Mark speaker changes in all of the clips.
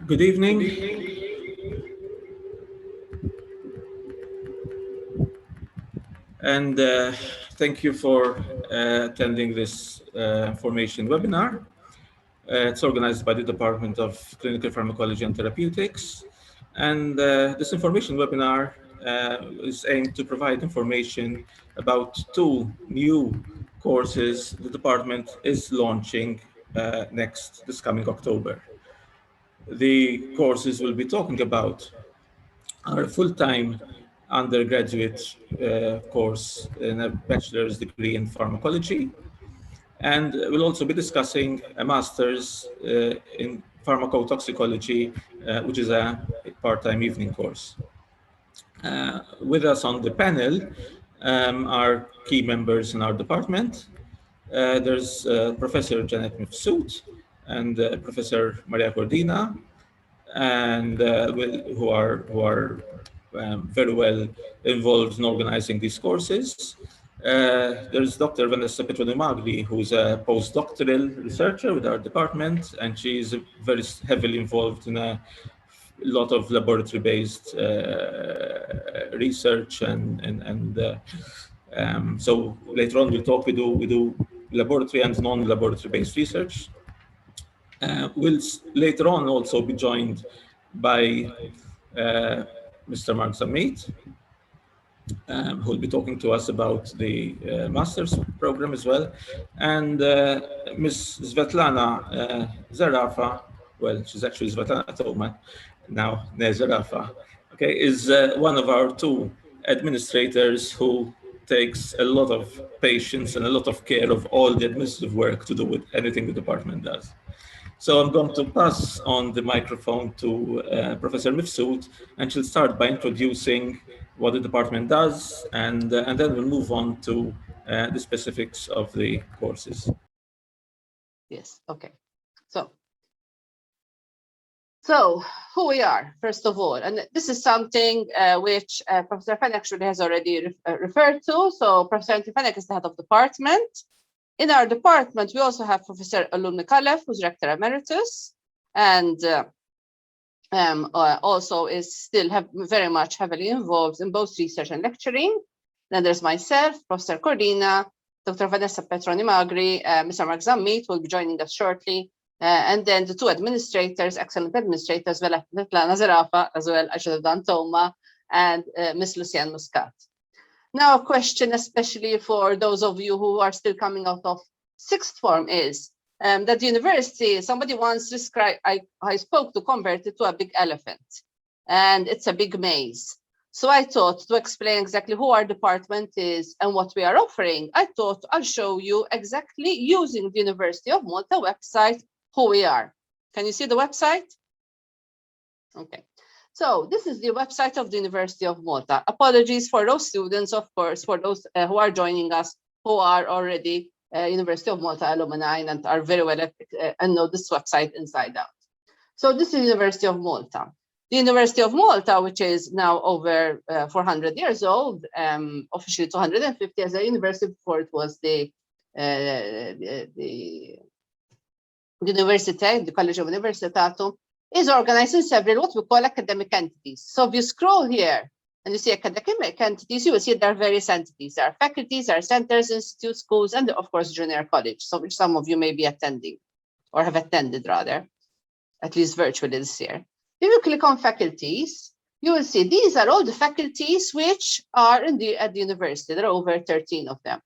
Speaker 1: Good evening, and thank you for attending this information webinar. It's organized by the Department of Clinical Pharmacology and Therapeutics, and this information webinar is aimed to provide information about two new courses the department is launching this coming October. The courses we'll be talking about are a full-time undergraduate course in a bachelor's degree in pharmacology. And we'll also be discussing a master's in pharmacotoxicology, which is a part-time evening course. With us on the panel are key members in our department. There's Professor Janet Mifsud and Professor Maria Cordina, and who are very well involved in organizing these courses. There's Dr. Vanessa Petronimagli, who's a postdoctoral researcher with our department, and she's very heavily involved in a lot of laboratory-based research, so later on we'll talk. We do laboratory and non-laboratory-based research. We'll later on also be joined by Mr. Mark Zamit, who will be talking to us about the master's program as well, and Ms. Svetlana Zarafa. Well, she's actually Svetlana Toma now. Zarafa, okay, is one of our two administrators who takes a lot of patience and a lot of care of all the administrative work to do with anything the department does. So I'm going to pass on the microphone to Professor Mifsud, and she'll start by introducing what the department does, and then we'll move on to the specifics of the courses.
Speaker 2: Yes, okay. So who we are, first of all, and this is something which Professor Fenech actually has already referred to. So Professor Fenech is the head of department. In our department, we also have Professor Alun Mikalev, who's Rector Emeritus, and also is still very much heavily involved in both research and lecturing. Then there's myself, Professor Cordina, Dr. Vanessa Petronimagli, Mr. Mark Zammit will be joining us shortly, and then the two administrators, excellent administrators, Svetlana Zarafa, as well, I should have done Toma, and Ms. Lucienne Muscat. Now, a question, especially for those of you who are still coming out of sixth form, is that the university, somebody once described, I spoke to convert it to a big elephant, and it's a big maze. So I thought to explain exactly who our department is and what we are offering, I thought I'll show you exactly using the University of Malta website, who we are. Can you see the website? Okay. So this is the website of the University of Malta. Apologies for those students, of course, for those who are joining us, who are already University of Malta alumni and are very well and know this website inside out. So this is the University of Malta. The University of Malta, which is now over 400 years old, officially 250 as a university before it was the University, the College of Universitatum, is organized in several what we call academic entities. So if you scroll here and you see academic entities, you will see there are various entities. There are faculties, there are centers, institutes, schools, and of course, junior college, so which some of you may be attending or have attended rather, at least virtually this year. If you click on faculties, you will see these are all the faculties which are at the university. There are over 13 of them.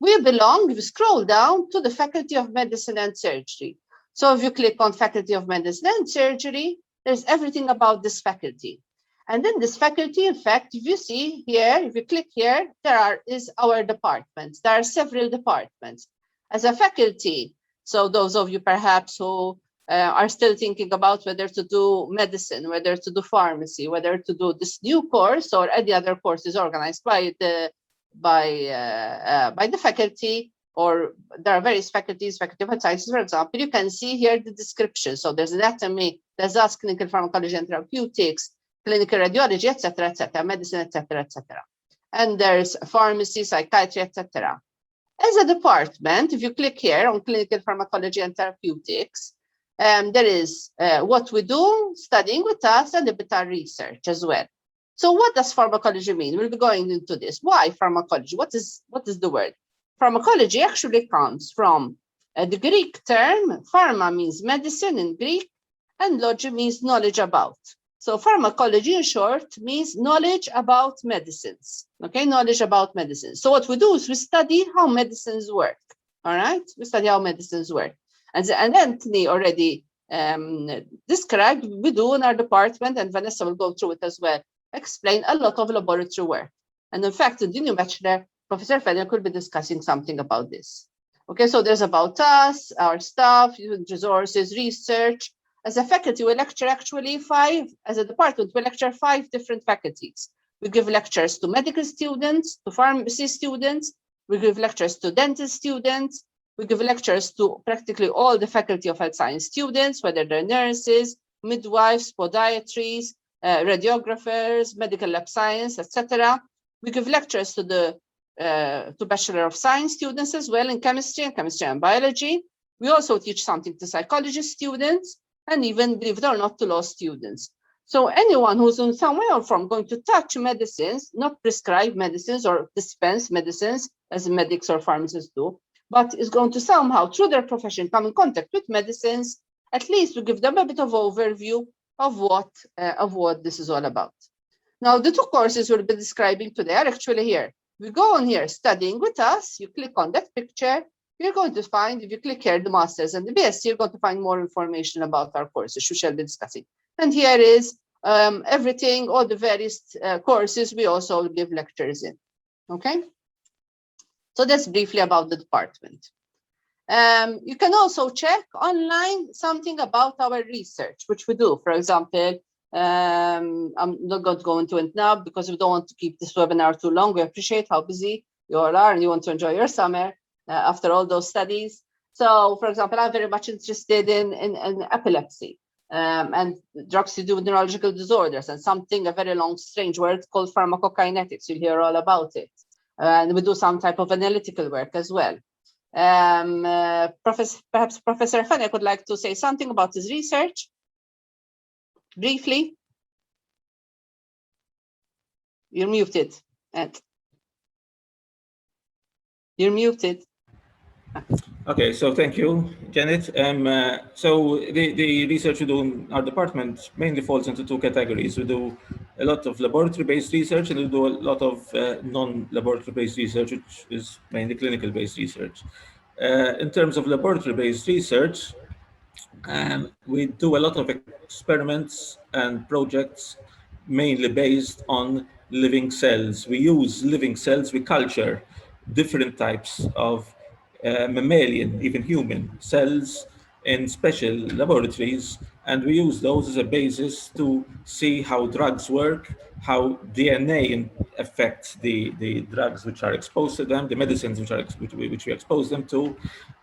Speaker 2: We belong, if you scroll down, to the Faculty of Medicine and Surgery. So if you click on Faculty of Medicine and Surgery, there's everything about this faculty. And then this faculty, in fact, if you see here, if you click here, is our department. There are several departments. As a faculty, so those of you perhaps who are still thinking about whether to do medicine, whether to do pharmacy, whether to do this new course or any other courses organized by the faculty, or there are various faculties, Faculty of Health Sciences, for example, you can see here the description. So there's anatomy, there's us, clinical pharmacology and therapeutics, clinical radiology, etc., medicine, etc., etc. And there's pharmacy, psychiatry, etc. As a department, if you click here on clinical pharmacology and therapeutics, There is what we do, studying with us, and a bit of research as well. So what does pharmacology mean? We'll be going into this. Why pharmacology? What is the word? Pharmacology actually comes from the Greek term. Pharma means medicine in Greek, and logy means knowledge about. So pharmacology, in short, means knowledge about medicines. Okay, knowledge about medicines. So what we do is we study how medicines work. All right, we study how medicines work. And Anthony already described, we do in our department, and Vanessa will go through it as well, explain a lot of laboratory work. And in fact, in the new bachelor, Professor Fenner could be discussing something about this. Okay, so there's about us, our staff, resources, research. As a faculty, we lecture actually as a department, we lecture 5 different faculties. We give lectures to medical students, to pharmacy students, we give lectures to dental students, we give lectures to practically all the faculty of health science students, whether they're nurses, midwives, podiatries, radiographers, medical lab science, etc. We give lectures to the Bachelor of Science students as well in chemistry and biology. We also teach something to psychology students, and even, believe it or not, to law students. So anyone who's in some way or form going to touch medicines, not prescribe medicines or dispense medicines as medics or pharmacists do, but is going to somehow, through their profession, come in contact with medicines, at least to give them a bit of overview of what this is all about. Now, the 2 courses we'll be describing today are actually here. We go on here, studying with us, you click on that picture, you're going to find, if you click here, the Masters and the BSc, you're going to find more information about our courses, we shall be discussing. And here is everything, all the various courses we also give lectures in, okay? So that's briefly about the department. You can also check online something about our research, which we do. For example, I'm not going to go into it now because we don't want to keep this webinar too long. We appreciate how busy you all are and you want to enjoy your summer after all those studies. So, for example, I'm very much interested in epilepsy and drugs to do with neurological disorders, and a very long, strange word called pharmacokinetics. You'll hear all about it. And we do some type of analytical work as well. Perhaps Professor Fenner would like to say something about his research, briefly. You're muted, Ed. You're muted.
Speaker 1: Okay, so thank you, Janet. So the research we do in our department mainly falls into 2 categories. We do a lot of laboratory-based research, and we do a lot of non-laboratory-based research, which is mainly clinical-based research. In terms of laboratory-based research, we do a lot of experiments and projects mainly based on living cells. We use living cells, we culture different types of mammalian, even human cells in special laboratories, and we use those as a basis to see how drugs work, how DNA affects the drugs which are exposed to them, the medicines which we expose them to,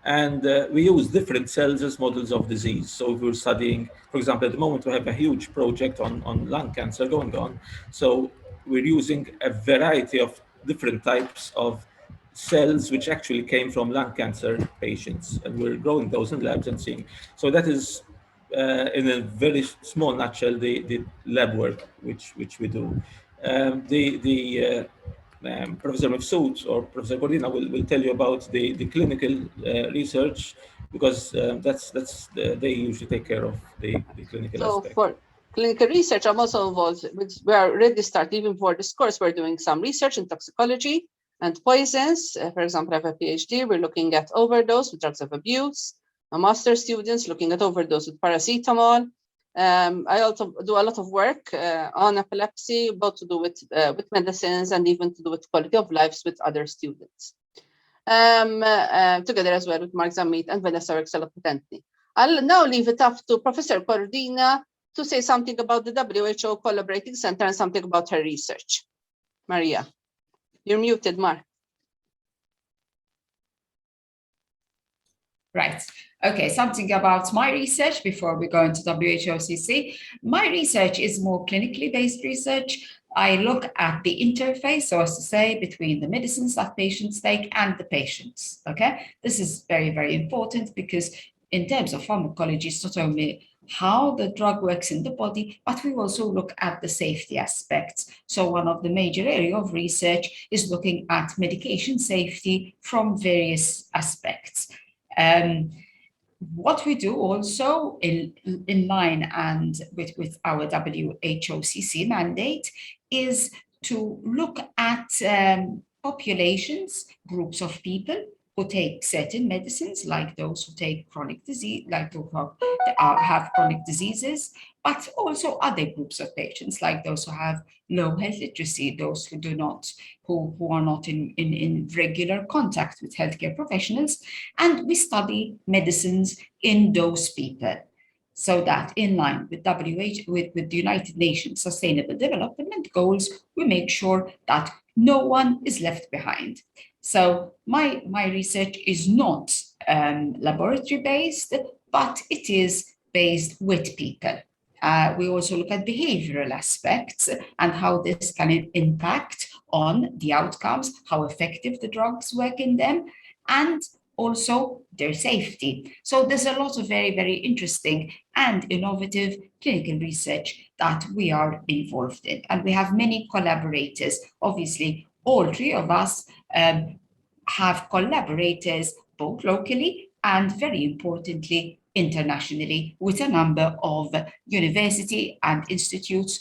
Speaker 1: and we use different cells as models of disease. So if we're studying, for example, at the moment we have a huge project on lung cancer going on. So we're using a variety of different types of cells which actually came from lung cancer patients, and we're growing those in labs and seeing. So that is, in a very small nutshell, the lab work which we do. Professor Mifsud or Professor Corina will tell you about the clinical research, because they usually take care of the clinical aspect.
Speaker 2: For clinical research, I'm also involved. We are already starting, even for this course, we're doing some research in toxicology and poisons. For example, I have a PhD, we're looking at overdose with drugs of abuse. My master's students looking at overdose with paracetamol. I also do a lot of work on epilepsy, both to do with medicines and even to do with quality of lives with other students. Together as well with Mark Zammit and Vanessa Rexelopotentny. I'll now leave it up to Professor Cordina to say something about the WHO Collaborating Center and something about her research. Maria, you're muted, Mark.
Speaker 3: Right. Okay, something about my research before we go into WHOCC. My research is more clinically based research. I look at the interface, so as to say, between the medicines that patients take and the patients, okay? This is very, very important because in terms of pharmacology, it's not only how the drug works in the body, but we also look at the safety aspects. So one of the major areas of research is looking at medication safety from various aspects. What we do also in line and with our WHOCC mandate is to look at populations, groups of people who take certain medicines, like those who take chronic disease, like those who have chronic diseases, but also other groups of patients, like those who have low health literacy, those who do not, who are not in regular contact with healthcare professionals. And we study medicines in those people, so that in line with with the United Nations Sustainable Development Goals, we make sure that no one is left behind. So my research is not laboratory based, but it is based with people. We also look at behavioral aspects and how this can impact on the outcomes, how effective the drugs work in them, and also their safety. So there's a lot of very, very interesting and innovative clinical research that we are involved in. And we have many collaborators. Obviously, all three of us have collaborators both locally and, very importantly, internationally, with a number of university and institutes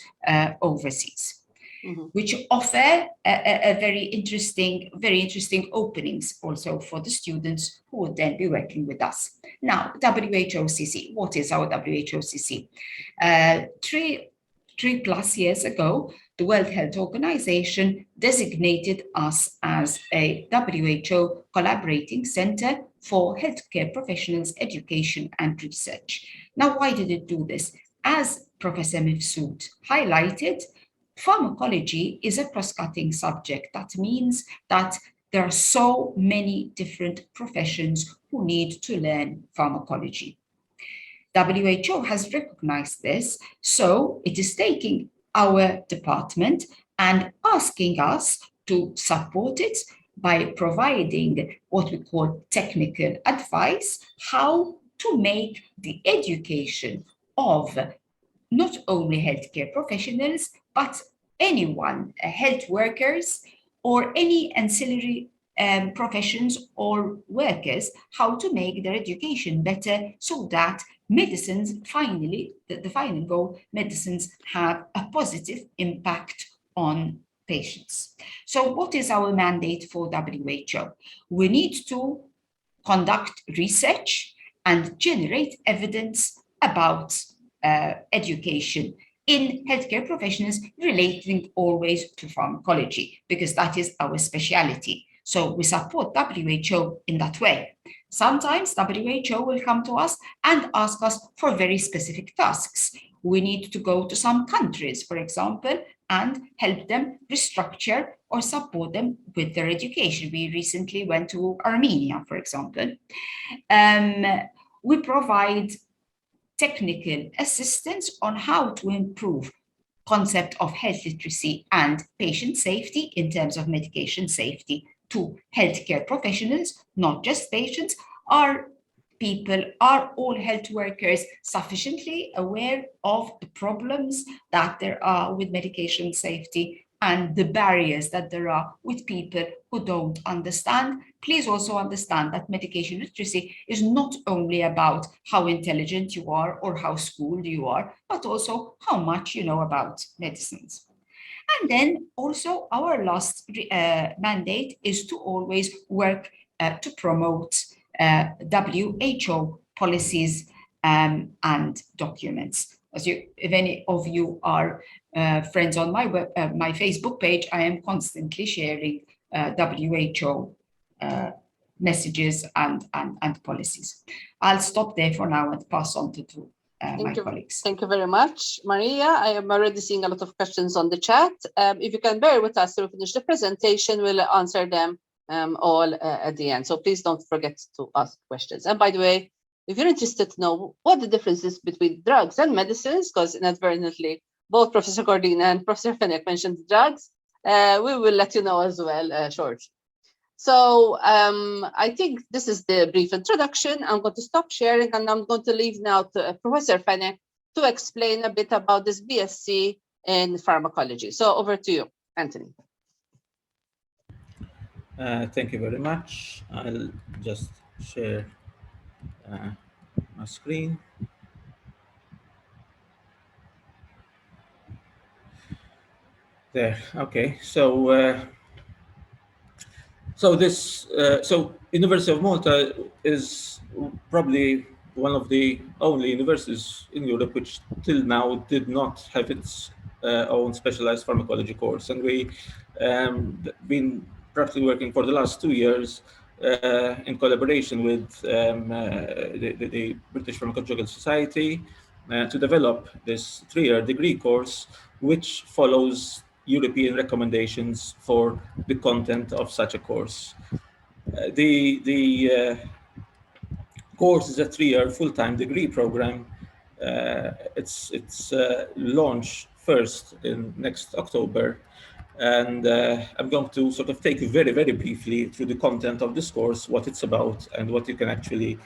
Speaker 3: overseas. Mm-hmm. Which offer a very interesting openings also for the students who would then be working with us. Now, WHOCC, what is our WHOCC? 3+ years ago, the World Health Organization designated us as a WHO collaborating center for healthcare professionals' education and research. Now, why did it do this? As Professor Mifsud highlighted, pharmacology is a cross-cutting subject. That means that there are so many different professions who need to learn pharmacology. WHO has recognized this, so it is taking our department and asking us to support it by providing what we call technical advice, how to make the education of not only healthcare professionals, but anyone, health workers, or any ancillary professions or workers, how to make their education better so that medicines, finally, the final goal, medicines have a positive impact on patients. So what is our mandate for WHO? We need to conduct research and generate evidence about education in healthcare professionals relating always to pharmacology, because that is our specialty. So we support WHO in that way. Sometimes WHO will come to us and ask us for very specific tasks. We need to go to some countries, for example, and help them restructure or support them with their education. We recently went to Armenia, for example. We provide technical assistance on how to improve concept of health literacy and patient safety in terms of medication safety to healthcare professionals, not just patients. Are all health workers sufficiently aware of the problems that there are with medication safety and the barriers that there are with people who don't understand? Please also understand that medication literacy is not only about how intelligent you are or how schooled you are, but also how much you know about medicines. And then also our last mandate is to always work to promote WHO policies and documents. If any of you are friends on my my Facebook page, I am constantly sharing WHO messages and policies. I'll stop there for now and pass on to my colleagues.
Speaker 2: Thank you very much, Maria. I am already seeing a lot of questions on the chat. If you can bear with us till we finish the presentation, we'll answer them all at the end. So please don't forget to ask questions. And by the way, if you're interested to know what the difference is between drugs and medicines, because inadvertently both Professor Cordina and Professor Fenech mentioned drugs, we will let you know as well shortly. So I think this is the brief introduction. I'm going to stop sharing and I'm going to leave now to Professor Fenech to explain a bit about this BSc in pharmacology. So over to you, Anthony.
Speaker 1: Thank you very much. I'll just share my screen. There. Okay. So University of Malta is probably one of the only universities in Europe which till now did not have its own specialized pharmacology course, and we been practically working for the last 2 years in collaboration with the British Pharmacological Society to develop this 3-year degree course, which follows European recommendations for the content of such a course. The course is a 3-year full-time degree program. It's launched first in next October, and I'm going to sort of take you very, very briefly through the content of this course, what it's about, and what you can actually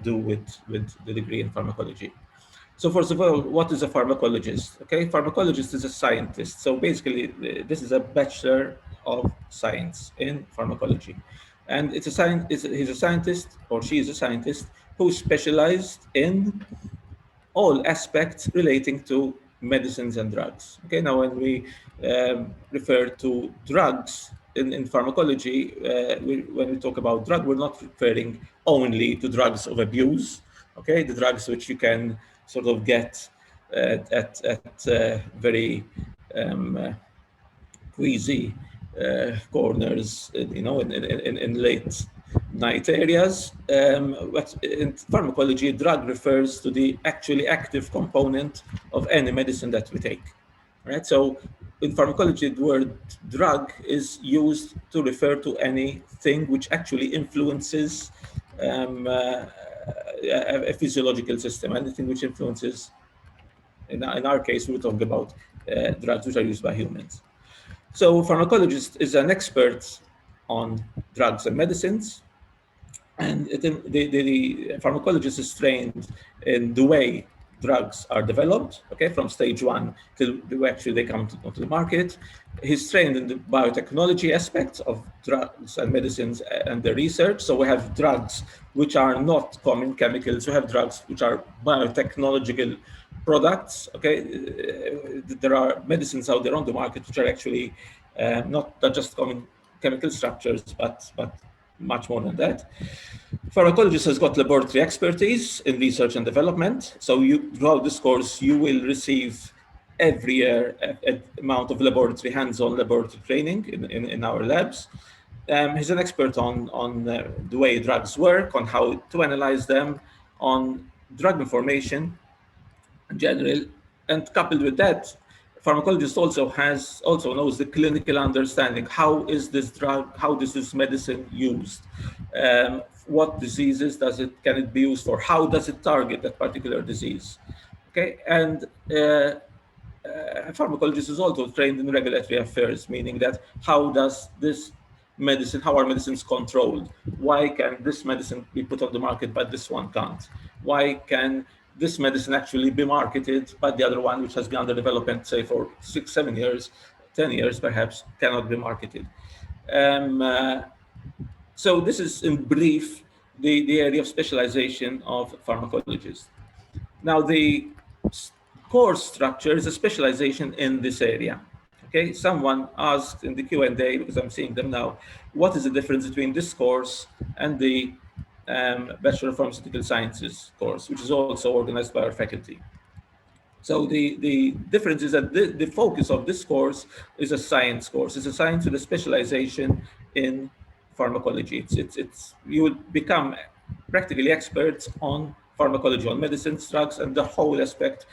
Speaker 1: do with the degree in pharmacology. So first of all, what is a pharmacologist? Okay, pharmacologist is a scientist. So basically, this is a Bachelor of Science in Pharmacology. And he's a scientist, or she is a scientist, who specialized in all aspects relating to medicines and drugs. Okay, now when we refer to drugs in pharmacology, when we talk about drug, we're not referring only to drugs of abuse. Okay, the drugs which you can sort of get at very queasy corners, in late night areas. But in pharmacology, drug refers to the actually active component of any medicine that we take. Right? So in pharmacology, the word drug is used to refer to anything which actually influences a physiological system, anything which influences, in our case, we're talking about drugs which are used by humans. So pharmacologist is an expert on drugs and medicines, and the pharmacologist is trained in the way drugs are developed, okay, from stage 1 till actually they come onto the market. He's trained in the biotechnology aspects of drugs and medicines and the research. So we have drugs which are not common chemicals. We have drugs which are biotechnological products. Okay, there are medicines out there on the market which are actually not just common chemical structures, but much more than that. Pharmacologist has got laboratory expertise in research and development. So throughout this course, you will receive every year an amount of hands-on laboratory training in our labs. He's an expert on the way drugs work, on how to analyze them, on drug information in general, and coupled with that, pharmacologist also knows the clinical understanding. How is this drug, how is this medicine used? What diseases can it be used for? How does it target that particular disease? Okay, and a pharmacologist is also trained in regulatory affairs, meaning that how are medicines controlled? Why can this medicine be put on the market but this one can't? Why can this medicine actually be marketed, but the other one, which has been under development, say for 6, 7 years, 10 years perhaps, cannot be marketed? So this is in brief the area of specialization of pharmacologists. Now the course structure is a specialization in this area. Okay, someone asked in the Q&A, because I'm seeing them now, what is the difference between this course and the Bachelor Pharmaceutical Sciences course, which is also organized by our faculty? So the difference is that the focus of this course is a science course. It's a science with a specialization in pharmacology. You will become practically experts on pharmacology, on medicines, drugs, and the whole aspect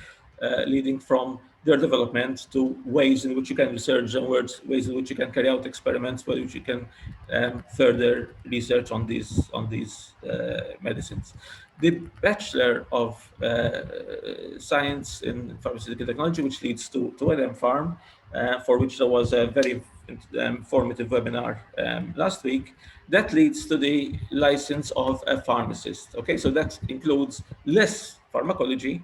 Speaker 1: leading from their development to ways in which you can research them, ways in which you can carry out experiments, ways in which you can further research on these medicines. The Bachelor of Science in Pharmaceutical Technology, which leads to an M.Pharm, for which there was a very formative webinar last week, that leads to the license of a pharmacist. Okay, so that includes less pharmacology.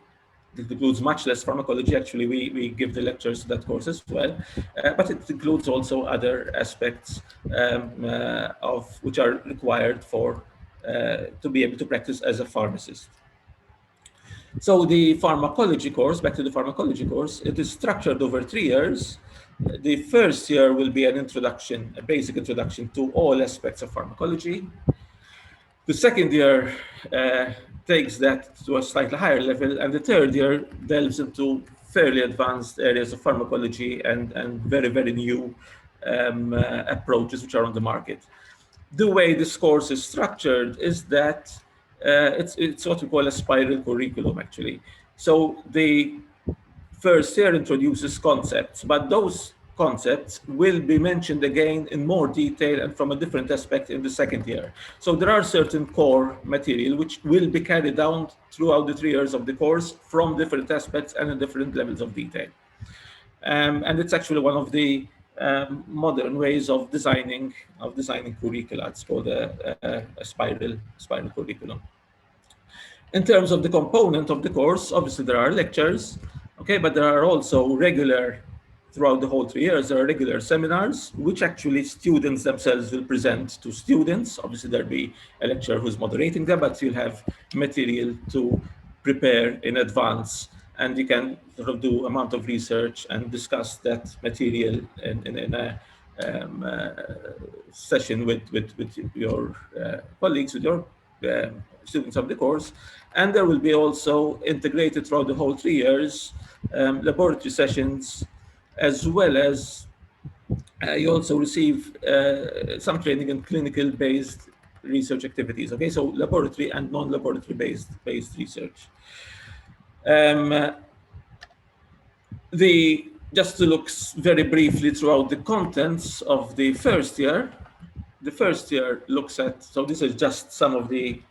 Speaker 1: It includes much less pharmacology. Actually, we give the lectures to that course as well, but it includes also other aspects of which are required for to be able to practice as a pharmacist. So the pharmacology course, back to the pharmacology course, it is structured over 3 years. The first year will be an introduction, a basic introduction to all aspects of pharmacology. The second year takes that to a slightly higher level, and the third year delves into fairly advanced areas of pharmacology and very, very new approaches which are on the market. The way this course is structured is that it's what we call a spiral curriculum, actually. So the first year introduces concepts, but those concepts will be mentioned again in more detail and from a different aspect in the second year. So there are certain core material which will be carried down throughout the 3 years of the course from different aspects and in different levels of detail. And it's actually one of the modern ways of designing curricula. It's called a spiral curriculum. In terms of the component of the course, obviously there are lectures, okay, but there are also regular, throughout the whole 3 years, there are regular seminars, which actually students themselves will present to students. Obviously there'll be a lecturer who's moderating them, but you'll have material to prepare in advance, and you can sort of do amount of research and discuss that material in a session with your colleagues, with your students of the course. And there will be also integrated throughout the whole 3 years laboratory sessions, as well as you also receive some training in clinical-based research activities. Okay, so laboratory and non-laboratory based research. Just to look very briefly throughout the contents of the first year. The first year looks at, so this is just some of the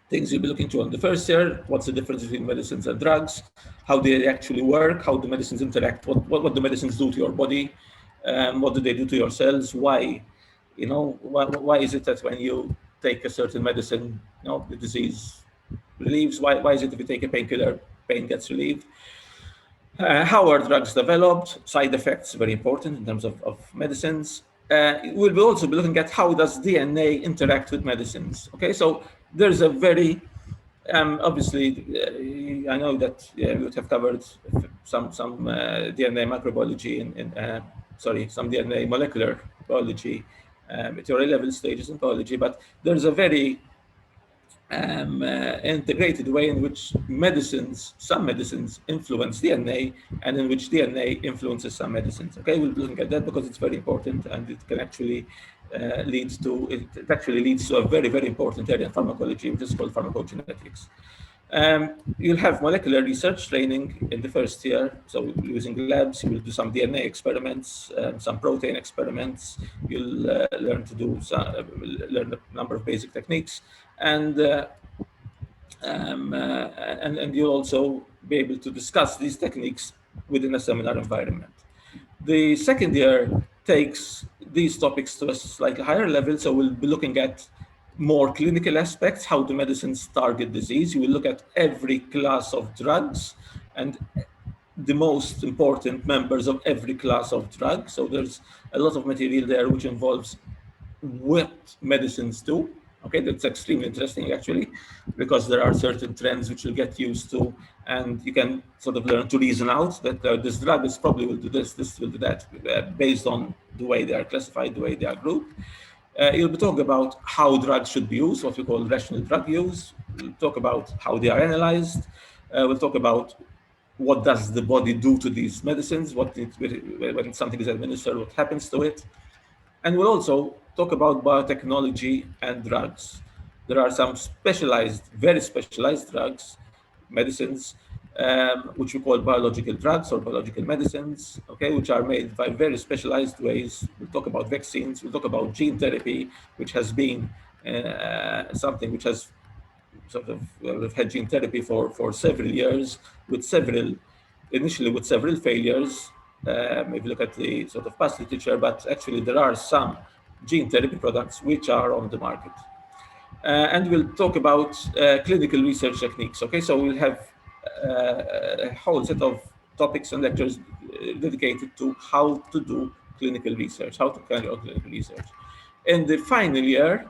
Speaker 1: things you'll be looking to on the first year. What's the difference between medicines and drugs? How they actually work? How the medicines interact? What the medicines do to your body? What do they do to your cells? Why? Why is it that when you take a certain medicine, the disease relieves? Why is it if you take a painkiller, pain gets relieved? How are drugs developed? Side effects, very important in terms of medicines. We'll also be looking at how does DNA interact with medicines. Okay, so there's a very, obviously, I know that we would have covered some DNA microbiology some DNA molecular biology at your A-level stages in biology, but there's a very integrated way in which some medicines influence DNA, and in which DNA influences some medicines. Okay, we'll be looking at that because it's very important, and it can actually leads to a very, very important area in pharmacology, which is called pharmacogenetics. You'll have molecular research training in the first year. So using labs, you will do some DNA experiments, some protein experiments. You'll learn a number of basic techniques, and you'll also be able to discuss these techniques within a seminar environment. The second year takes these topics to a slightly higher level. So we'll be looking at more clinical aspects, how the medicines target disease. You will look at every class of drugs and the most important members of every class of drug. So there's a lot of material there which involves what medicines do. Okay, that's extremely interesting actually, because there are certain trends which you'll get used to, and you can sort of learn to reason out that this drug probably will do this will do that, based on the way they are classified, the way they are grouped. You'll be talking about how drugs should be used, what we call rational drug use. We'll talk about how they are analyzed. We'll talk about what does the body do to these medicines, when something is administered, what happens to it. And we'll also talk about biotechnology and drugs. There are some very specialized drugs, medicines, which we call biological drugs or biological medicines, okay, which are made by very specialized ways. We'll talk about vaccines, we'll talk about gene therapy, which has been something which has we've had gene therapy for several years, initially with several failures, if you look at the sort of past literature, but actually there are some gene therapy products which are on the market. And we'll talk about clinical research techniques. Okay, so we'll have a whole set of topics and lectures dedicated to how to do clinical research, how to carry out clinical research. In the final year,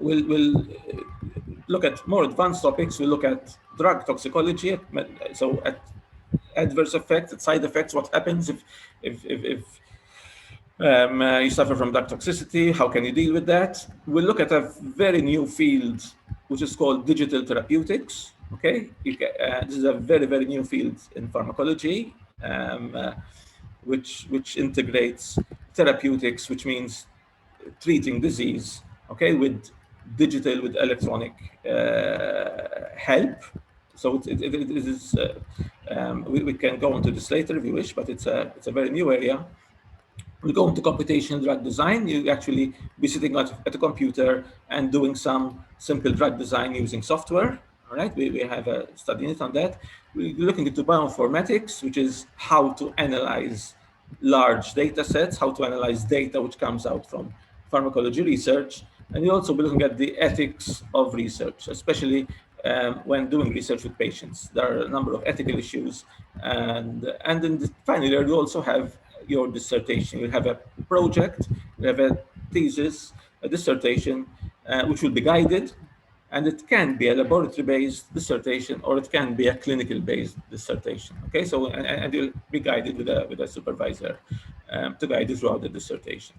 Speaker 1: we'll look at more advanced topics. We'll look at drug toxicology, so at adverse effects, at side effects, what happens if you suffer from drug toxicity, how can you deal with that? We'll look at a very new field, which is called digital therapeutics. Okay, this is a very, very new field in pharmacology, which integrates therapeutics, which means treating disease, okay, with digital, with electronic help. So it is, we can go into this later if you wish, but it's a very new area. We go into computational drug design. You actually be sitting at a computer and doing some simple drug design using software. All right, we have a study in it on that. We're looking into bioinformatics, which is how to analyze large data sets, how to analyze data which comes out from pharmacology research. And we also be looking at the ethics of research, especially when doing research with patients. There are a number of ethical issues. And in the final year, you also have your dissertation. You have a project, you have a thesis, a dissertation, which will be guided. And it can be a laboratory-based dissertation, or it can be a clinical-based dissertation. Okay, so and you'll be guided with a supervisor to guide you throughout the dissertation.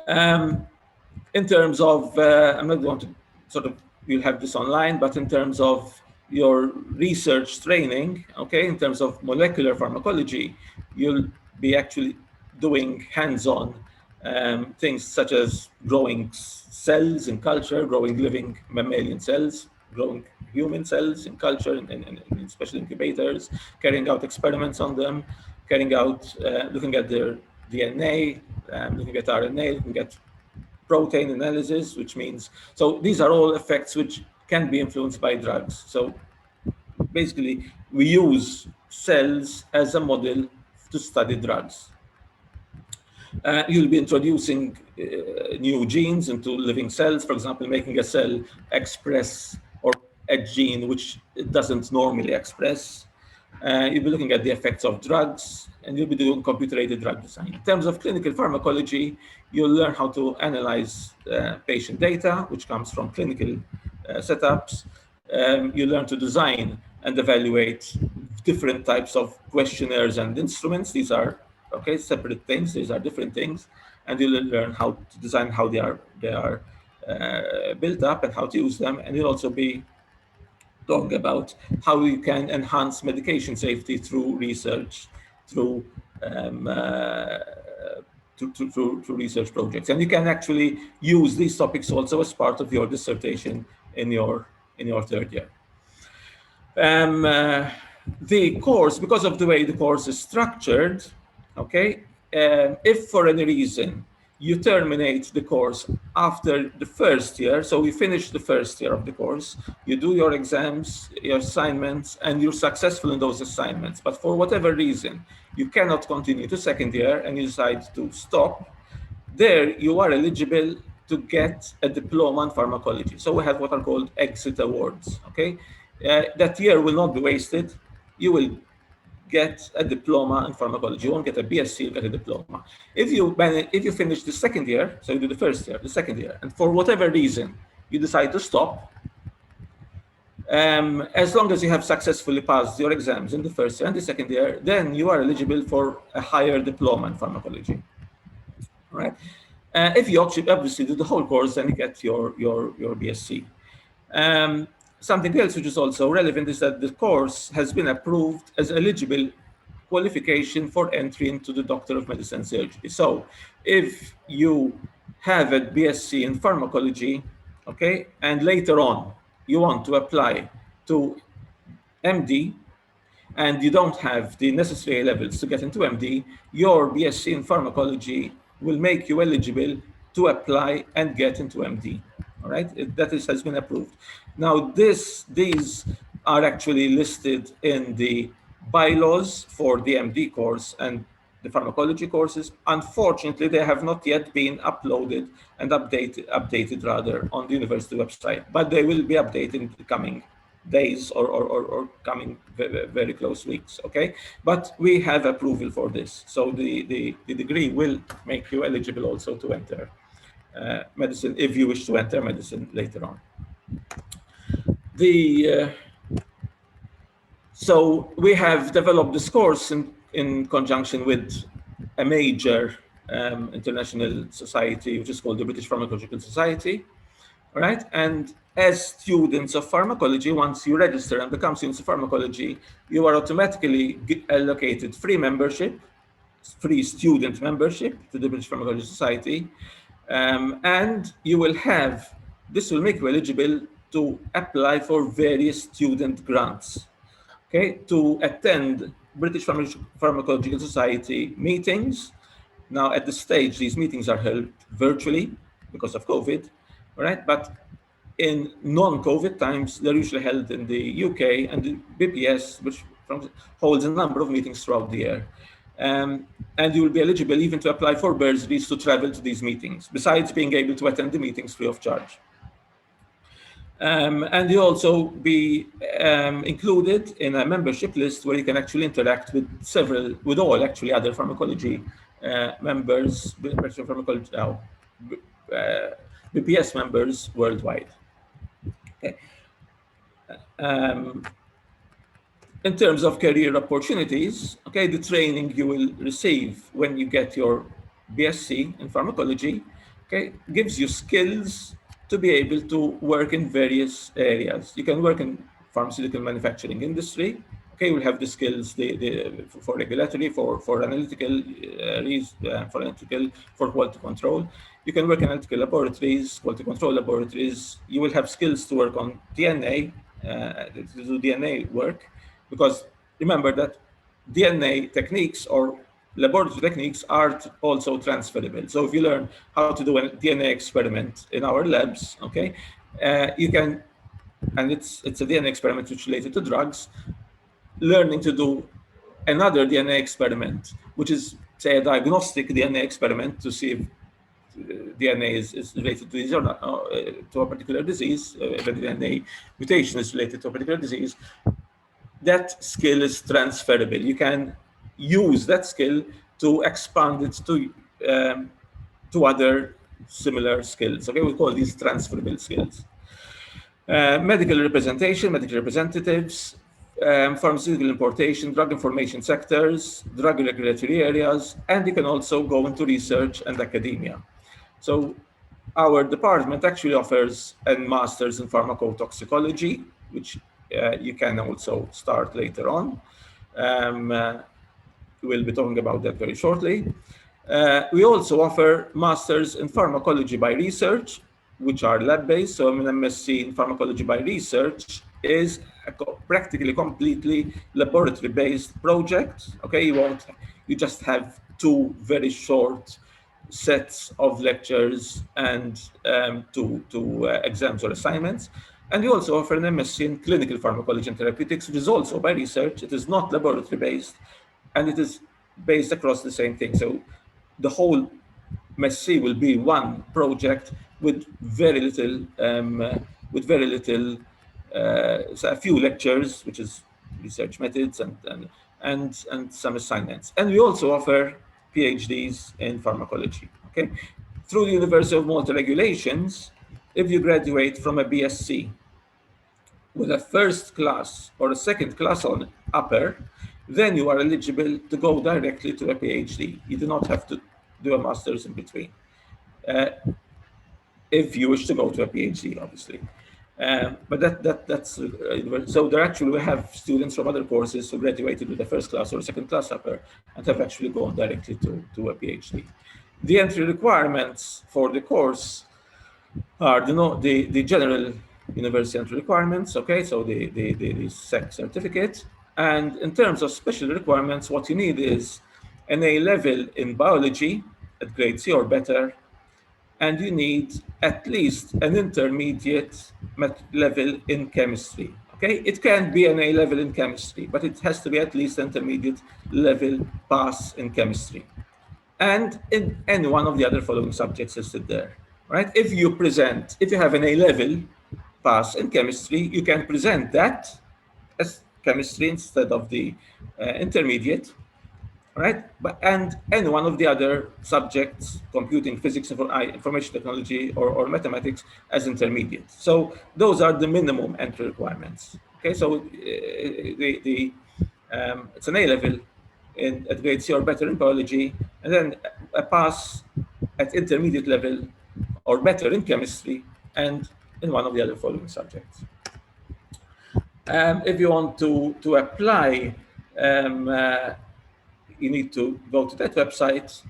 Speaker 1: In terms of, I'm not going to sort of, you'll have this online, but in terms of your research training, okay, in terms of molecular pharmacology, you'll be actually doing hands-on things such as growing cells in culture, growing living mammalian cells, growing human cells in culture, in special incubators, carrying out experiments on them, carrying out, looking at their DNA, looking at RNA, looking at protein analysis, which means, so these are all effects which can be influenced by drugs. So basically, we use cells as a model to study drugs. You'll be introducing new genes into living cells, for example, making a cell express or a gene which it doesn't normally express. You'll be looking at the effects of drugs, and you'll be doing computer-aided drug design. In terms of clinical pharmacology, you'll learn how to analyze patient data, which comes from clinical setups. You learn to design and evaluate different types of questionnaires and instruments. These are separate things. These are different things, and you'll learn how to design, how they are built up, and how to use them. And you'll also be talking about how you can enhance medication safety through research, through research projects. And you can actually use these topics also as part of your dissertation in your third year. The course, because of the way the course is structured, okay, if for any reason you terminate the course after the first year, so you finish the first year of the course, you do your exams, your assignments, and you're successful in those assignments, but for whatever reason, you cannot continue to second year and you decide to stop, there you are eligible to get a diploma in pharmacology. So we have what are called exit awards, okay? That year will not be wasted. You will get a diploma in pharmacology. You won't get a BSc, you get a diploma. If you finish the second year, so you do the first year, the second year, and for whatever reason, you decide to stop, as long as you have successfully passed your exams in the first year and the second year, then you are eligible for a higher diploma in pharmacology, all right? If you obviously do the whole course, then you get your BSc. Something else which is also relevant is that the course has been approved as eligible qualification for entry into the Doctor of Medicine surgery. So if you have a BSc in pharmacology, okay, and later on you want to apply to MD and you don't have the necessary levels to get into MD, your BSc in pharmacology will make you eligible to apply and get into MD. All right, has been approved. Now, these are actually listed in the bylaws for the MD course and the pharmacology courses. Unfortunately, they have not yet been uploaded and updated rather on the university website, but they will be updated in the coming days or coming very close weeks, okay? But we have approval for this. So the degree will make you eligible also to enter medicine if you wish to enter medicine later on. So we have developed this course in conjunction with a major international society, which is called the British Pharmacological Society, all right? And as students of pharmacology, once you register and become students of pharmacology, you are automatically allocated free membership, free student membership to the British Pharmacology Society, and you will have, this will make you eligible to apply for various student grants, okay, to attend British Pharmacological Society meetings. Now, at this stage, these meetings are held virtually because of COVID, all right? But in non-COVID times, they're usually held in the UK, and the BPS, which holds a number of meetings throughout the year. And you will be eligible even to apply for bursaries to travel to these meetings, besides being able to attend the meetings free of charge. And you'll also be included in a membership list where you can actually interact with all actually other pharmacology members, BPS members worldwide. Okay. In terms of career opportunities, okay, the training you will receive when you get your BSc in pharmacology, okay, gives you skills to be able to work in various areas. You can work in pharmaceutical manufacturing industry. Okay, you will have the skills for regulatory, for analytical, for quality control. You can work in analytical laboratories, quality control laboratories. You will have skills to work on DNA, to do DNA work, because remember that DNA techniques or laboratory techniques are also transferable. So if you learn how to do a DNA experiment in our labs, okay, you can, and it's a DNA experiment which is related to drugs, learning to do another DNA experiment, which is, say, a diagnostic DNA experiment to see if DNA is related to disease or not, to a particular disease, if a DNA mutation is related to a particular disease, that skill is transferable. You can use that skill to expand it to other similar skills. Okay, we call these transferable skills. Medical representation, medical representatives, pharmaceutical importation, drug information sectors, drug regulatory areas, and you can also go into research and academia. So our department actually offers a master's in pharmacotoxicology, which you can also start later on. We'll be talking about that very shortly. We also offer masters in pharmacology by research, which are lab-based. So an MSc in pharmacology by research is a practically completely laboratory-based project. Okay, you just have two very short sets of lectures and two exams or assignments. And we also offer an MSc in clinical pharmacology and therapeutics, which is also by research. It is not laboratory-based, and it is based across the same thing. So the whole MSc will be one project with very little, so a few lectures, which is research methods and some assignments. And we also offer PhDs in pharmacology. Okay, through the University of Malta regulations, if you graduate from a BSc with a first class or a second class on upper, then you are eligible to go directly to a PhD. You do not have to do a master's in between, if you wish to go to a PhD, obviously. But that's so there actually we have students from other courses who graduated with a first class or a second class upper and have actually gone directly to a PhD. The entry requirements for the course are the general university entry requirements, okay, so the SEC certificate. And in terms of special requirements, what you need is an A level in biology at grade C or better, and you need at least an intermediate level in chemistry. Okay, it can be an A level in chemistry, but it has to be at least intermediate level pass in chemistry, and in any one of the other following subjects listed there. Right? If you have an A level pass in chemistry, you can present that as chemistry instead of the intermediate, right? And any one of the other subjects, computing, physics, information technology, or mathematics, as intermediate. So those are the minimum entry requirements. Okay, so it's an A level at grade C or better in biology, and then a pass at intermediate level or better in chemistry, and in one of the other following subjects. If you want to apply, you need to go to that website,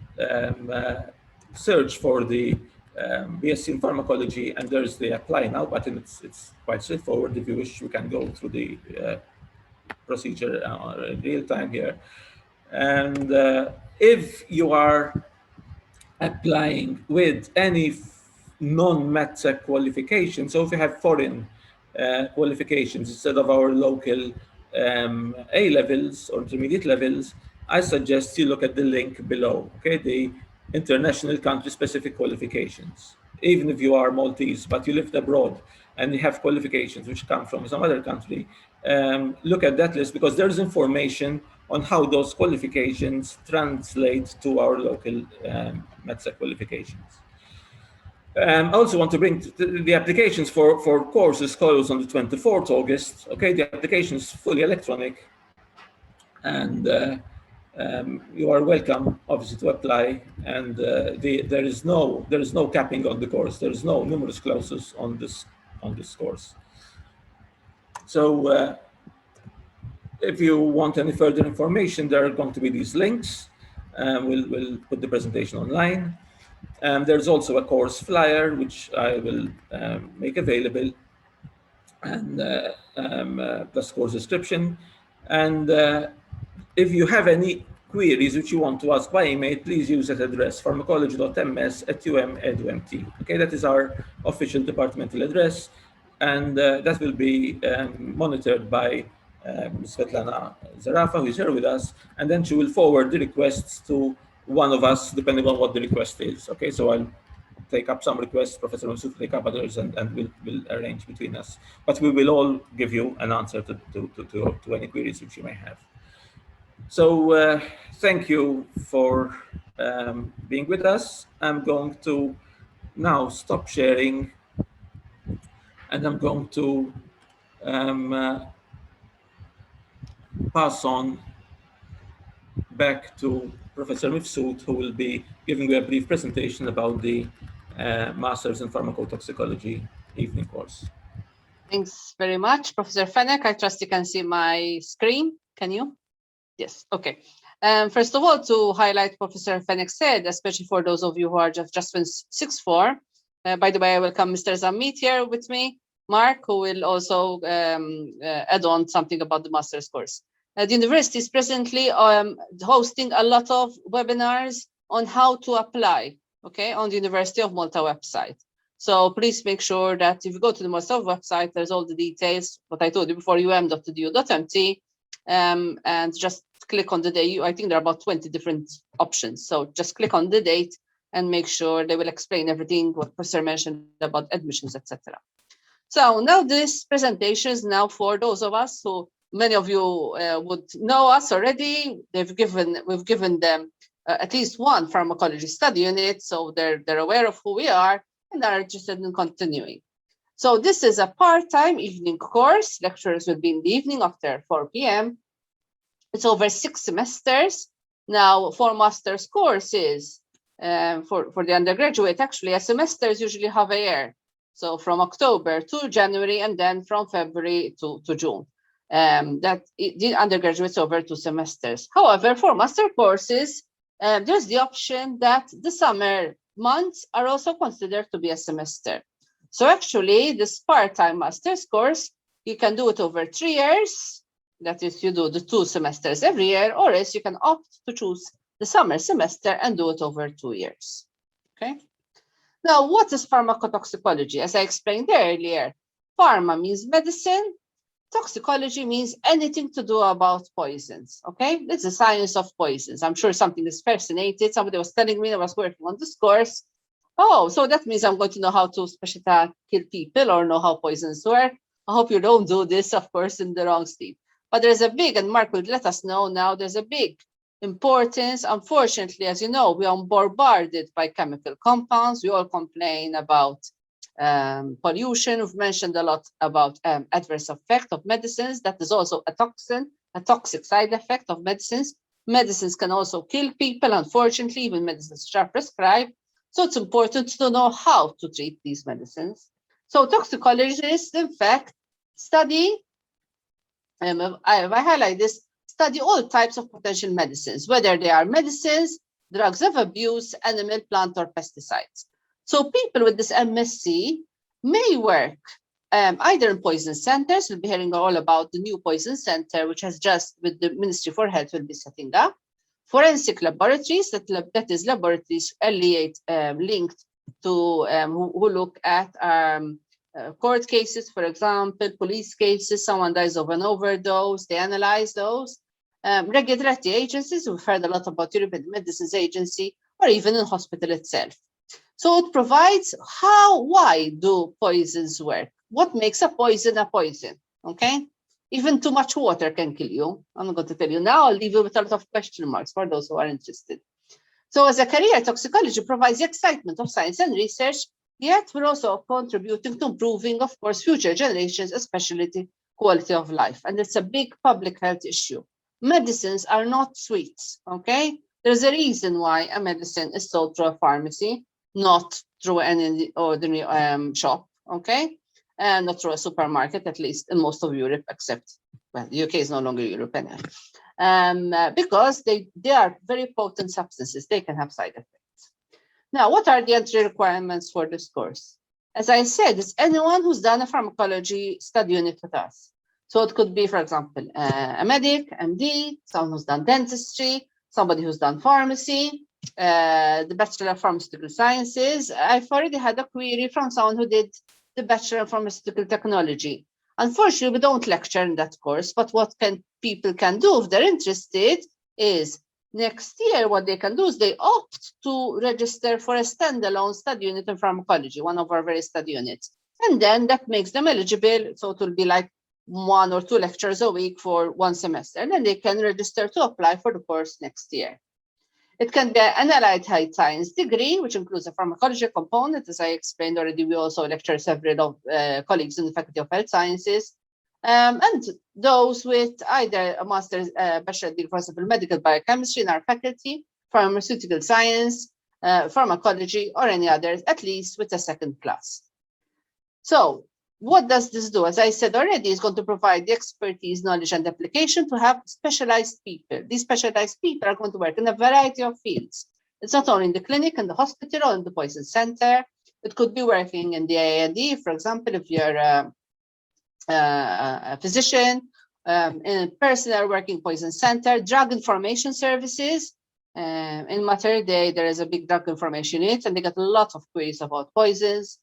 Speaker 1: search for the BSc in Pharmacology, and there's the Apply Now button. It's quite straightforward. If you wish, you can go through the procedure in real time here. And if you are applying with any non-MedSec qualification, so if you have foreign qualifications instead of our local A levels or intermediate levels, I suggest you look at the link below, okay, the international country-specific qualifications. Even if you are Maltese, but you lived abroad and you have qualifications which come from some other country, look at that list, because there's information on how those qualifications translate to our local MedSec qualifications. I also want to bring the applications for courses close on the 24th August. Okay, the application is fully electronic, and you are welcome, obviously, to apply. And there is no capping on the course. There is no numerous clauses on this course. So if you want any further information, there are going to be these links. We'll put the presentation online. There's also a course flyer, which I will make available, and plus course description. And if you have any queries which you want to ask by email, please use that address, pharmacology.ms@um.edu.mt. Okay, that is our official departmental address, and that will be monitored by Svetlana Zarafa, who is here with us, and then she will forward the requests to one of us, depending on what the request is. Okay, so I'll take up some requests, Professor Masood will take up others, and we'll arrange between us. But we will all give you an answer to any queries which you may have. So thank you for being with us. I'm going to now stop sharing, and I'm going to pass on back to Professor Mifsud, who will be giving you a brief presentation about the Masters in Pharmacotoxicology evening course.
Speaker 2: Thanks very much, Professor Fenech. I trust you can see my screen. Can you? Yes, okay. First of all, to highlight what Professor Fenech said, especially for those of you who are just in sixth form. By the way, I welcome Mr. Zammit here with me, Mark, who will also add on something about the master's course. The university is presently hosting a lot of webinars on how to apply, okay, on the University of Malta website. So please make sure that if you go to the Malta website, there's all the details, what I told you before, um.edu.mt, and just click on the day. I think there are about 20 different options. So just click on the date and make sure they will explain everything, what Professor mentioned about admissions, etc. So now this presentation is now for those of us who, many of you would know us already. We've given them at least one pharmacology study unit, so they're aware of who we are and are interested in continuing. So this is a part-time evening course. Lectures will be in the evening after 4 p.m. It's over 6 semesters. Now, for master's courses, for the undergraduate, actually, a semester is usually half a year. So from October to January, and then from February to June. The undergraduates over 2 semesters. However, for master courses, there's the option that the summer months are also considered to be a semester. So actually, this part-time master's course, you can do it over 3 years. That is, you do the 2 semesters every year, or else you can opt to choose the summer semester and do it over 2 years. Okay. Now, what is pharmacotoxicology? As I explained earlier, pharma means medicine, toxicology means anything to do about poisons, okay? It's the science of poisons. I'm sure something is fascinated. Somebody was telling me I was working on this course. Oh, so that means I'm going to know how to specially kill people or know how poisons work. I hope you don't do this, of course, in the wrong sleep. But there's a big, and Mark will let us know now, there's a big importance. Unfortunately, as you know, we are bombarded by chemical compounds. We all complain about pollution. We've mentioned a lot about adverse effect of medicines. That is also a toxin, a toxic side effect of medicines. Medicines can also kill people, unfortunately, even medicines which are prescribed. So it's important to know how to treat these medicines. So toxicologists, in fact, study, I highlight this, study all types of potential medicines, whether they are medicines, drugs of abuse, animal, plant, or pesticides. So people with this MSc may work either in poison centers. We'll be hearing all about the new poison center, which has just, with the Ministry for Health, will be setting up. Forensic laboratories, that is laboratories linked to who look at court cases, for example, police cases, someone dies of an overdose, they analyze those. Regulatory agencies, we've heard a lot about European Medicines Agency, or even in hospital itself. So it provides why do poisons work? What makes a poison, okay? Even too much water can kill you. I'm not going to tell you now, I'll leave you with a lot of question marks for those who are interested. So as a career, toxicology provides the excitement of science and research, yet we're also contributing to improving, of course, future generations, especially the quality of life. And it's a big public health issue. Medicines are not sweets, okay? There's a reason why a medicine is sold through a pharmacy, not through any ordinary shop, okay? And not through a supermarket, at least in most of Europe, except, well, the UK is no longer Europe anyway. Because they are very potent substances, they can have side effects. Now, what are the entry requirements for this course? As I said, it's anyone who's done a pharmacology study unit with us. So it could be, for example, a medic, MD, someone who's done dentistry, somebody who's done pharmacy, the Bachelor Pharmaceutical Sciences. I've already had a query from someone who did the Bachelor of Pharmaceutical Technology. Unfortunately, we don't lecture in that course, but what people can do if they're interested is next year, what they can do is they opt to register for a standalone study unit in pharmacology, one of our various study units. And then that makes them eligible. So it will be like 1 or 2 lectures a week for 1 semester. And then they can register to apply for the course next year. It can be an allied high science degree, which includes a pharmacology component. As I explained already, we also lecture several colleagues in the Faculty of Health Sciences. And those with either a master's, bachelor degree, for example, medical biochemistry in our faculty, pharmaceutical science, pharmacology, or any others, at least with a 2nd class. So what does this do? As I said already, it's going to provide the expertise, knowledge, and application to have specialized people. These specialized people are going to work in a variety of fields. It's not only in the clinic, in the hospital, or in the poison center. It could be working in the A&E, for example, if you're a physician, in personnel working poison center, drug information services. In Mater Dei, there is a big drug information unit, and they get a lot of queries about poisons.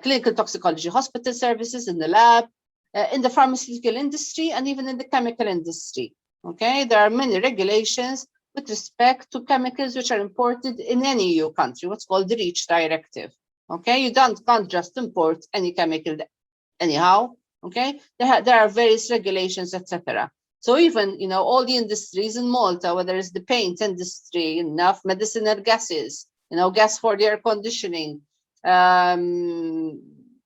Speaker 2: Clinical toxicology hospital services in the lab, in the pharmaceutical industry, and even in the chemical industry. Okay, there are many regulations with respect to chemicals which are imported in any EU country, what's called the REACH directive. Okay, you can't just import any chemical anyhow. Okay, there are various regulations, etc. So even, all the industries in Malta, whether it's the paint industry, enough medicinal gases, gas for the air conditioning,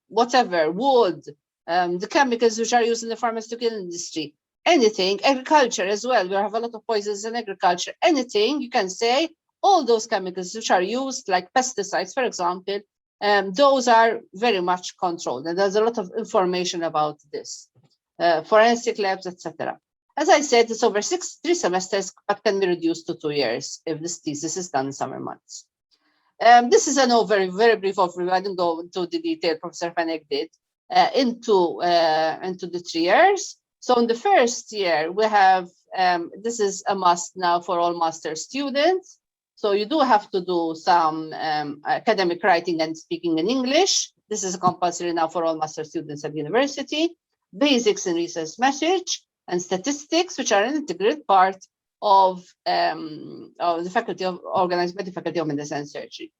Speaker 2: whatever, wood, the chemicals which are used in the pharmaceutical industry, anything, agriculture as well. We have a lot of poisons in agriculture. Anything you can say, all those chemicals which are used, like pesticides, for example, those are very much controlled. And there's a lot of information about this, forensic labs, etc. As I said, it's over 3 semesters, but can be reduced to 2 years if this thesis is done in summer months. This is a very, very brief overview. I didn't go into the detail Professor Fenech did into the 3 years. So in the first year, we have, this is a must now for all master students. So you do have to do some academic writing and speaking in English. This is compulsory now for all master students at the university. basics in research methods, and statistics, which are an integral part of the faculty of organized by the Faculty of Medicine and Surgery.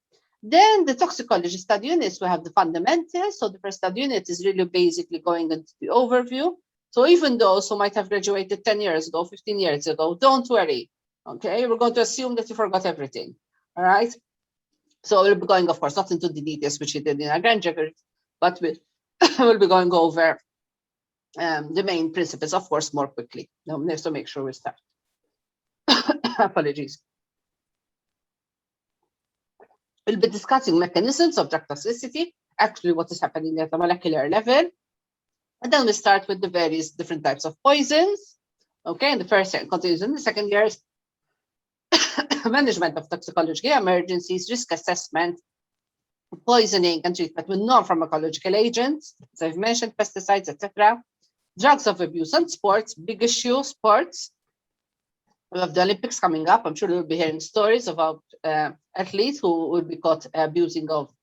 Speaker 2: Then the toxicology study units, we have the fundamentals. So the first study unit is really basically going into the overview. So even those who might have graduated 10 years ago, 15 years ago, don't worry, okay? We're going to assume that you forgot everything, all right? So we'll be going, of course, not into the details, which we did in our graduate, but we'll be going over the main principles, of course, more quickly. Now, let's to make sure we start. Apologies. We'll be discussing mechanisms of drug toxicity, actually what is happening at a molecular level. And then we start with the various different types of poisons. Okay, in the first year, continues in the second year, management of toxicology, emergencies, risk assessment, poisoning and treatment with non-pharmacological agents, as I've mentioned, pesticides, etc. Drugs of abuse and sports, big issue, sports. We have the Olympics coming up. I'm sure you'll be hearing stories about athletes who will be caught abusing of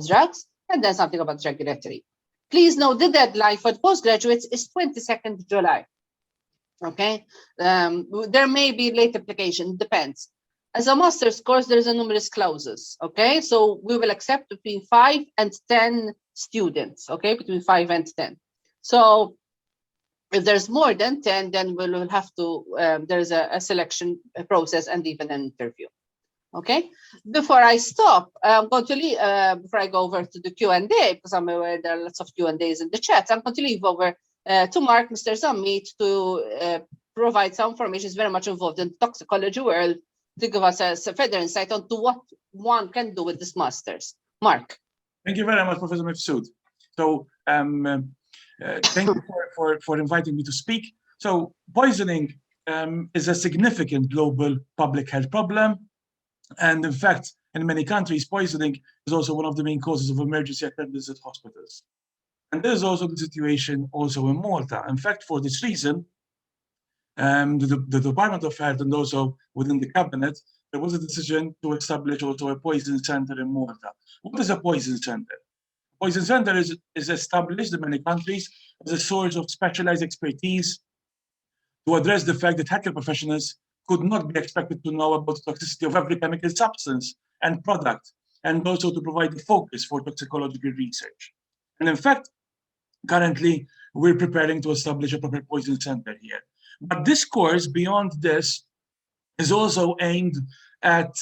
Speaker 2: drugs, and then something about regulatory. Please note the deadline for postgraduates is 22nd July. Okay, there may be late application, depends. As a master's course, there's a numerous clauses. Okay, so we will accept between 5 and 10 students. Okay, between 5 and 10. So if there's more than 10, then we will have to, there's a selection process and even an interview. Okay, before I stop, I'm going to leave, before I go over to the Q&A, because I'm aware there are lots of Q&As in the chat, I'm going to leave over to Mark, Mr. Zammit, to provide some information. He's very much involved in the toxicology world, to give us a further insight onto what one can do with this master's. Mark.
Speaker 4: Thank you very much, Professor Mifsud. So, thank you for inviting me to speak. So poisoning is a significant global public health problem. And in fact, in many countries, poisoning is also one of the main causes of emergency attendance at hospitals. And this is also the situation also in Malta. In fact, for this reason, the Department of Health and also within the cabinet, there was a decision to establish also a poison center in Malta. What is a poison center? Poison center is established in many countries as a source of specialized expertise to address the fact that healthcare professionals could not be expected to know about the toxicity of every chemical substance and product, and also to provide a focus for toxicological research. And in fact, currently, we're preparing to establish a proper poison center here. But this course, beyond this, is also aimed at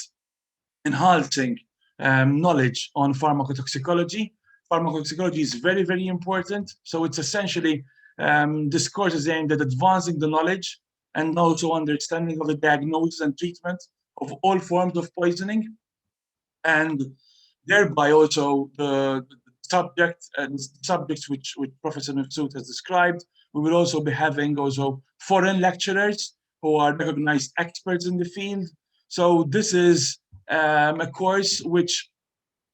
Speaker 4: enhancing knowledge on pharmacotoxicology. Pharmacotoxicology is very, very important. So it's essentially, this course is aimed at advancing the knowledge and also understanding of the diagnosis and treatment of all forms of poisoning, and thereby also the subjects which Professor Mifsud has described. We will also be having also foreign lecturers who are recognized experts in the field. So this is a course which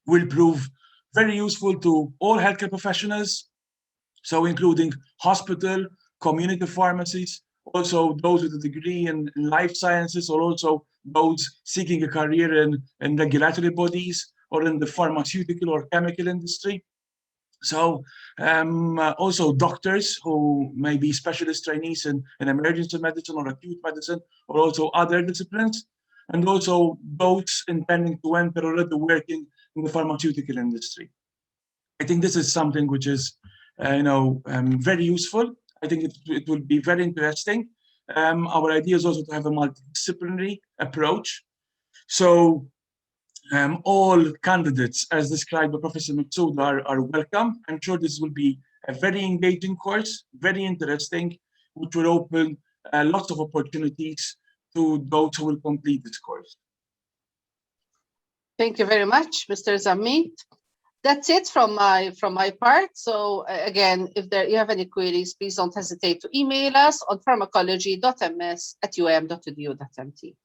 Speaker 4: will prove very useful to all healthcare professionals, so including hospital, community pharmacies, also those with a degree in life sciences, or also those seeking a career in regulatory bodies or in the pharmaceutical or chemical industry. So also doctors who may be specialist trainees in emergency medicine or acute medicine, or also other disciplines, and also those intending to enter already working in the pharmaceutical industry. I think this is something which is very useful. I think it will be very interesting. Our idea is also to have a multidisciplinary approach. So all candidates, as described by Professor Mifsud, are welcome. I'm sure this will be a very engaging course, very interesting, which will open lots of opportunities to those who will complete this course.
Speaker 2: Thank you very much, Mr. Zammit. That's it from my part. So again, if you have any queries, please don't hesitate to email us on pharmacology.ms@um.edu.mt.